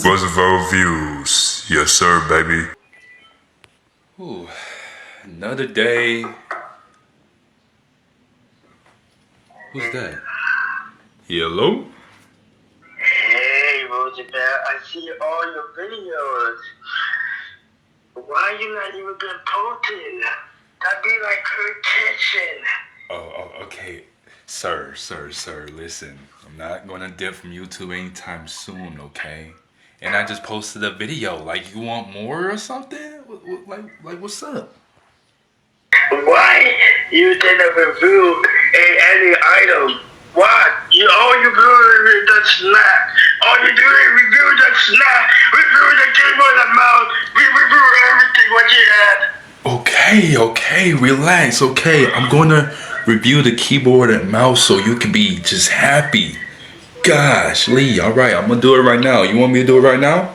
Roosevelt views, yes sir, baby. Ooh, another day. Who's that? Hello? Hey, Roosevelt, I see all your videos. Why you not even been posting? That'd be like her kitchen. Oh, okay. Sir, listen. I'm not gonna dip from YouTube anytime soon, okay? And I just posted a video. Like, you want more or something? Like, what's up? Why you didn't review any item? What? All you do is the snack. All you do is review the snack. Review the keyboard, the mouse. We review everything what you had. Okay, relax, okay? I'm gonna review the keyboard and mouse so you can be just happy. Gosh, Lee, alright, I'm gonna do it right now. You want me to do it right now?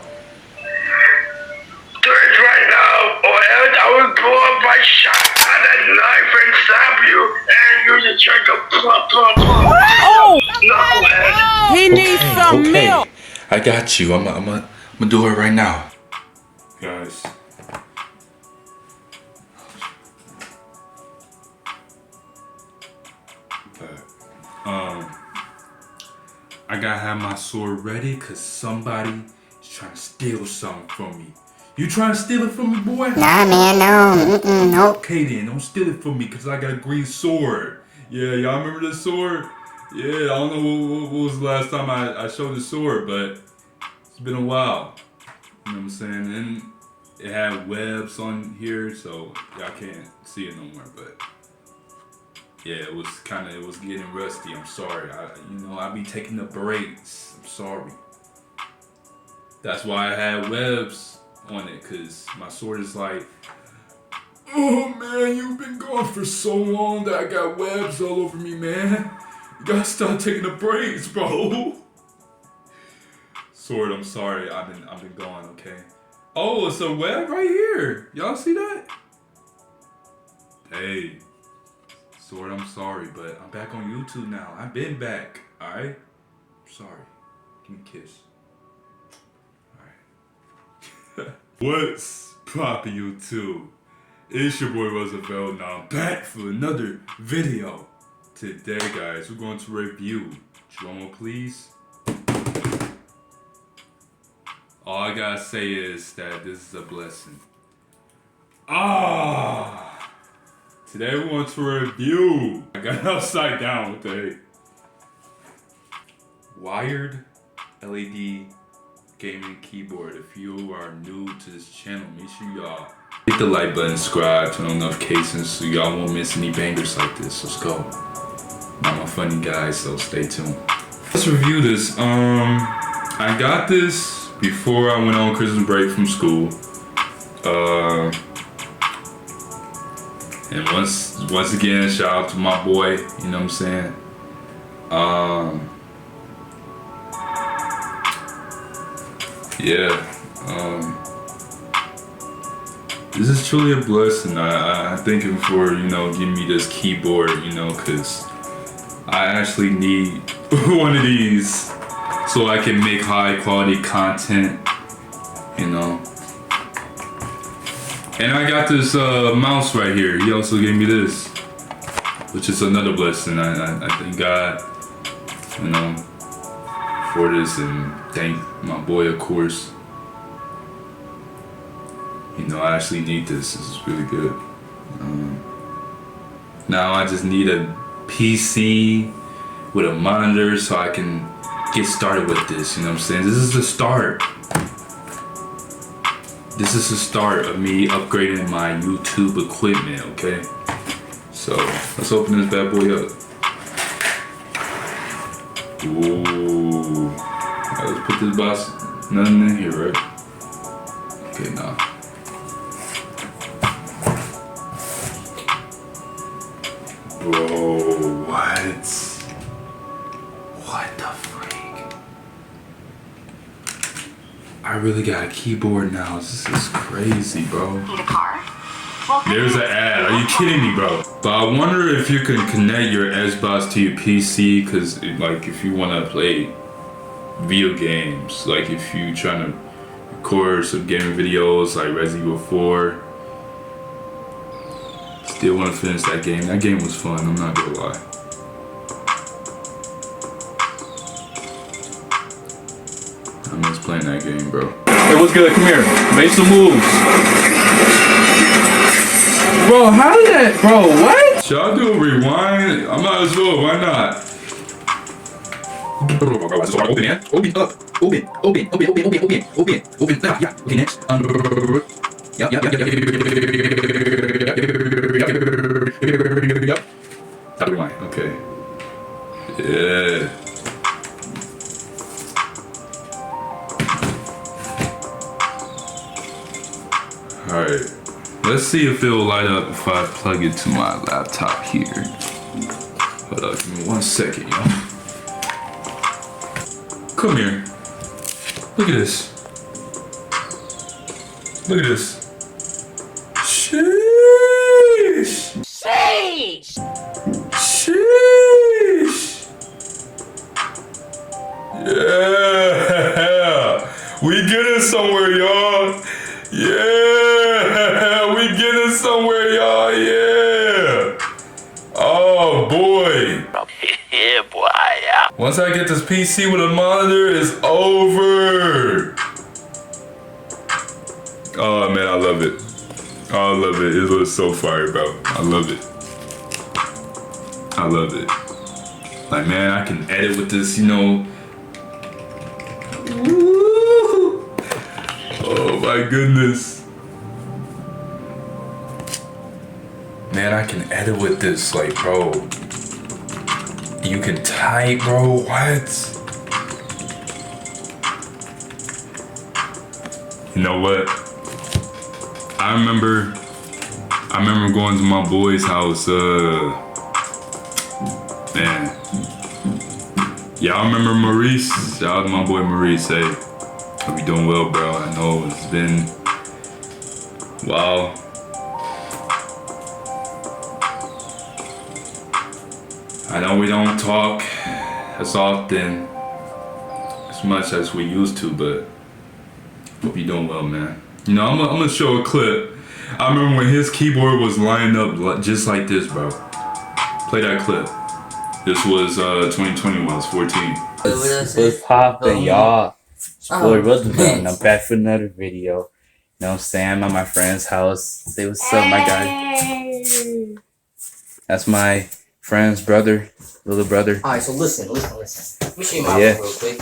Do it right now, or else I will pull up my shot and a knife and stab you, and you just try to plop. Oh! Knucklehead. He needs some milk. I got you. I'm gonna do it right now. Guys. I gotta have my sword ready cause somebody is trying to steal something from me. You trying to steal it from me, boy? Nah, man, no. Nope. Okay then, don't steal it from me cause I got a green sword. Yeah, y'all remember this sword? Yeah, I don't know what was the last time I showed the sword, but it's been a while. You know what I'm saying? And it had webs on here, so y'all can't see it no more, but yeah, it was getting rusty. I'm sorry. I be taking the breaks. I'm sorry. That's why I had webs on it, cause my sword is like, oh man, you've been gone for so long that I got webs all over me, man. You gotta stop taking the breaks, bro. Sword, I'm sorry. I've been gone, okay? Oh, it's a web right here. Y'all see that? Hey. Sword, I'm sorry, but I'm back on YouTube now. I've been back, alright? Sorry. Give me a kiss. Alright. What's poppin' YouTube? It's your boy Roosevelt, now I'm back for another video. Today, guys, we're going to review. Drumroll, please. All I gotta say is that this is a blessing. Today we want to review. I got it upside down with a wired LED gaming keyboard. If you are new to this channel, make sure y'all hit the like button, subscribe, turn on notifications so y'all won't miss any bangers like this. Let's go. I'm a funny guy, so stay tuned. Let's review this. I got this before I went on Christmas break from school. And once again, shout out to my boy, you know what I'm saying? This is truly a blessing. I thank him for, giving me this keyboard, cause I actually need one of these so I can make high quality content, And I got this mouse right here. He also gave me this, which is another blessing. I thank God, for this, and thank my boy, of course. I actually need this. This is really good. Now I just need a PC with a monitor so I can get started with this. You know what I'm saying? This is the start. This is the start of me upgrading my YouTube equipment, okay? So, let's open this bad boy up. Ooh. Alright, let's put this box, nothing in here, right? Okay, now. Bro, what? What the freak? I really got a keyboard now. This is crazy, bro. Need a car? There's an ad. Are you kidding me, bro? But I wonder if you can connect your Xbox to your PC, because like if you want to play video games, like if you trying to record some gaming videos like Resident Evil 4, still want to finish that game. That game was fun, I'm not gonna lie. I miss playing that game, bro. Hey, what's good? Come here. Make some moves. Bro, how did that, bro, what? Should I do a rewind? I might as well, why not? Open, yeah? Open up. Open. Yeah. Okay, next. Yep. Stop the rewind. Okay. Yeah. Alright. Let's see if it'll light up if I plug it to my laptop here. Hold up, give me 1 second, y'all. Come here. Look at this. Look at this. Sheesh. Sheesh. Yeah. We getting somewhere, y'all. Yeah. We getting somewhere, y'all. Yeah. Oh, boy. Yeah, boy. Once I get this PC with a monitor, it's over. Oh man, I love it. I love it. It looks so fire, bro. I love it. I love it. Like, man, I can edit with this, you know. Woo! Oh my goodness. Man, I can edit with this, like, bro. You can type, bro. What? You know what? I remember going to my boy's house. Man. Y'all remember Maurice? Shout out to my boy Maurice. Hey, hope you doing well, bro. I know it's been a while. I know we don't talk as often, as much as we used to, but hope you're doing well, man. You know, I'm gonna show a clip. I remember when his keyboard was lined up just like this, bro. Play that clip. This was 2020 when I was 14. What's poppin', y'all? It's your boy Brother, and I'm back for another video. You know what I'm saying? I'm at my friend's house. Say what's up, my guy. That's my friend's brother, little brother. Alright, so listen. Let me show you my Yeah. one real quick.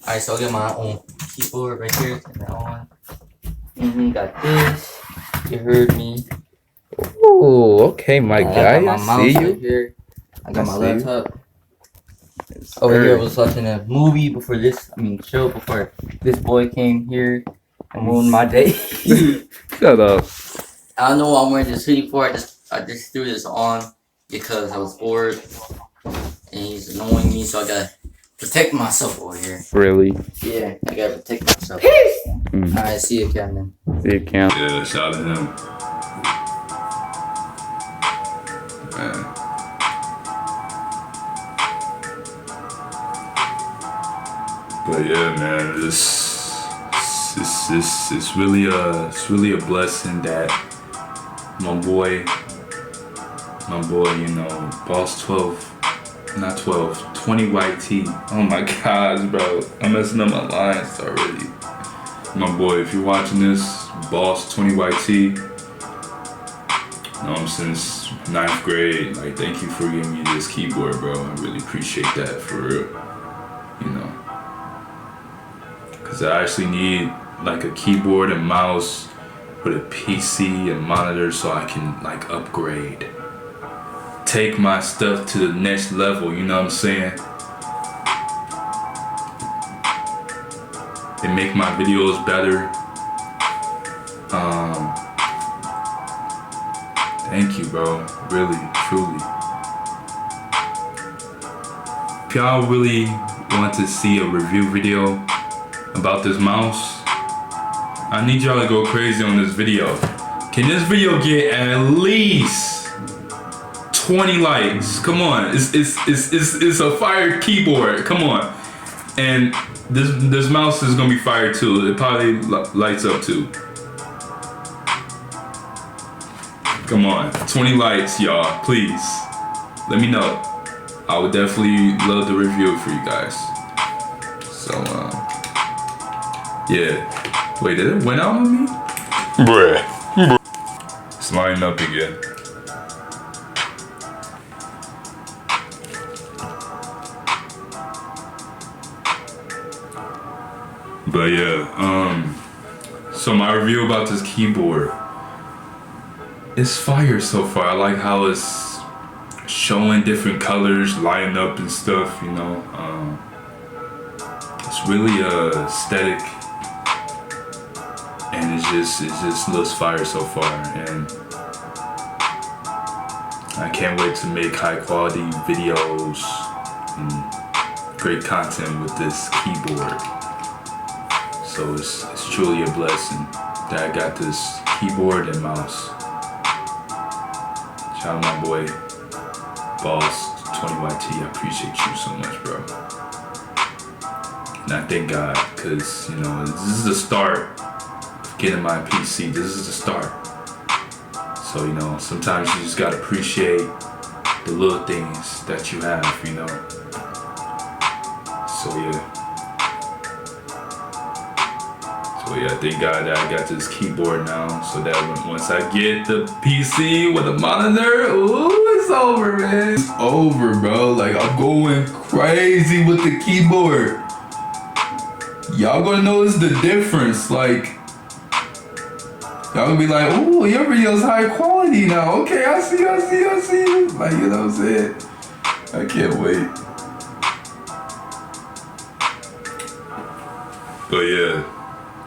Alright, so I got my own keyboard right here. Turn that on. Got this. You heard me. Oh, okay, my I guy. got my I mouse see you. right here. I got I my see you. laptop. Over here, I was watching a movie before this. Show before this boy came here and ruined my day. Shut up. I don't know what I'm wearing this hoodie for. I just threw this on because I was bored and he's annoying me, so I gotta protect myself over here. Really? Yeah, I gotta protect myself. Mm. Alright, see you, Camden. See you, Cam. Yeah, shout out to him. Man. But yeah, man, it's really a blessing that my boy, you know, Boss 20 YT. Oh my gosh, bro, I'm messing up my lines already. My boy, if you're watching this, Boss 20 YT, know him since 9th grade. Like, thank you for giving me this keyboard, bro. I really appreciate that, for real. You know, because I actually need like a keyboard and mouse with a PC and monitor so I can like upgrade, take my stuff to the next level, you know what I'm saying? And make my videos better. Thank you, bro. Really, truly. If y'all really want to see a review video about this mouse, I need y'all to go crazy on this video. Can this video get at least 20 likes. Come on, it's a fire keyboard. Come on, and this mouse is gonna be fire too. It probably lights up too. Come on, 20 likes, y'all. Please, let me know. I would definitely love to review it for you guys. So, yeah. Wait, did it went out on me? Bruh. It's lining up again. But yeah, so my review about this keyboard, it's fire so far. I like how it's showing different colors, lining up and stuff, you know. It's really aesthetic, and it just looks fire so far, and I can't wait to make high quality videos and great content with this keyboard. So it's truly a blessing that I got this keyboard and mouse. Shout out my boy Boss 20YT. I appreciate you so much, bro. And I thank God, cause you know this is the start of getting my PC. This is the start. So you know sometimes you just gotta appreciate the little things that you have, you know. So yeah. Thank God that I got this keyboard now, so that once I get the PC with a monitor, ooh, it's over, man. It's over, bro. Like, I'm going crazy with the keyboard. Y'all gonna notice the difference. Like, y'all gonna be like, ooh, your video's high quality now. Okay, I see. Like, you know what I'm saying? I can't wait. But yeah.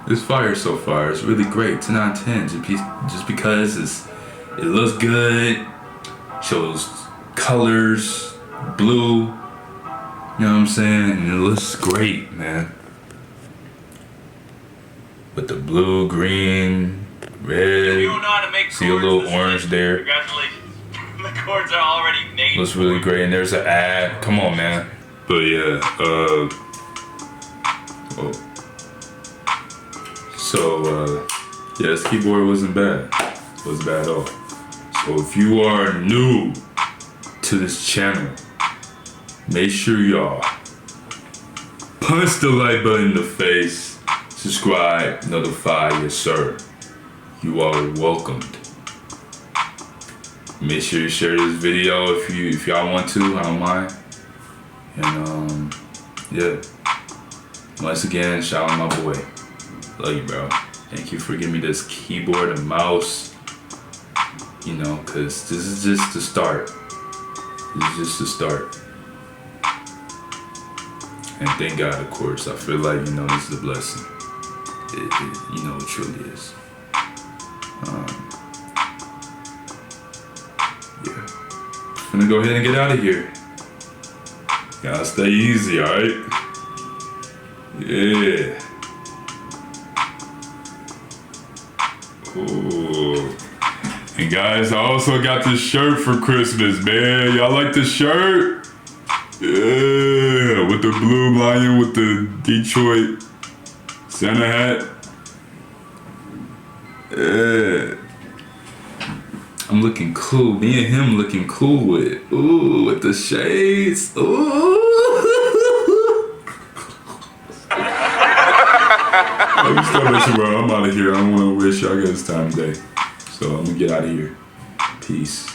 It's fire so far. It's really great. 10 out of 10. Just because it looks good, shows colors, blue. You know what I'm saying? And it looks great, man. With the blue, green, red. You don't know how to make see a little orange there. Congratulations. The chords are already made. Looks really great. And there's an ad. Come on, man. But yeah, So, yeah, this keyboard wasn't bad. It wasn't bad at all. So if you are new to this channel, make sure y'all punch the like button in the face, subscribe, notify, yes sir. You are welcomed. Make sure you share this video if y'all want to, I don't mind. And yeah. Once again, shout out my boy. Love you, bro. Thank you for giving me this keyboard and mouse. You know, cause this is just the start. This is just the start. And thank God, of course. I feel like, you know, this is a blessing. You know, it truly is. Yeah. I'm gonna go ahead and get out of here. Gotta stay easy, alright? Yeah. Ooh. And guys, I also got this shirt for Christmas, man. Y'all like this shirt? Yeah, with the blue lion with the Detroit Santa hat. Yeah. I'm looking cool. Me and him looking cool with it. Ooh, with the shades. Ooh. I'm still messing around. I'm out of here. I don't want to waste y'all guys' time today. So I'm going to get out of here. Peace.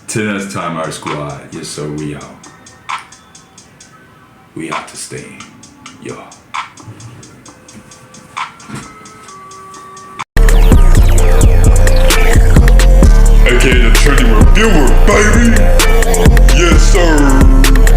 Till next time, our squad. Yes, sir. We out. We out to stay. Y'all. AKA the trendy reviewer, baby. Yes, sir.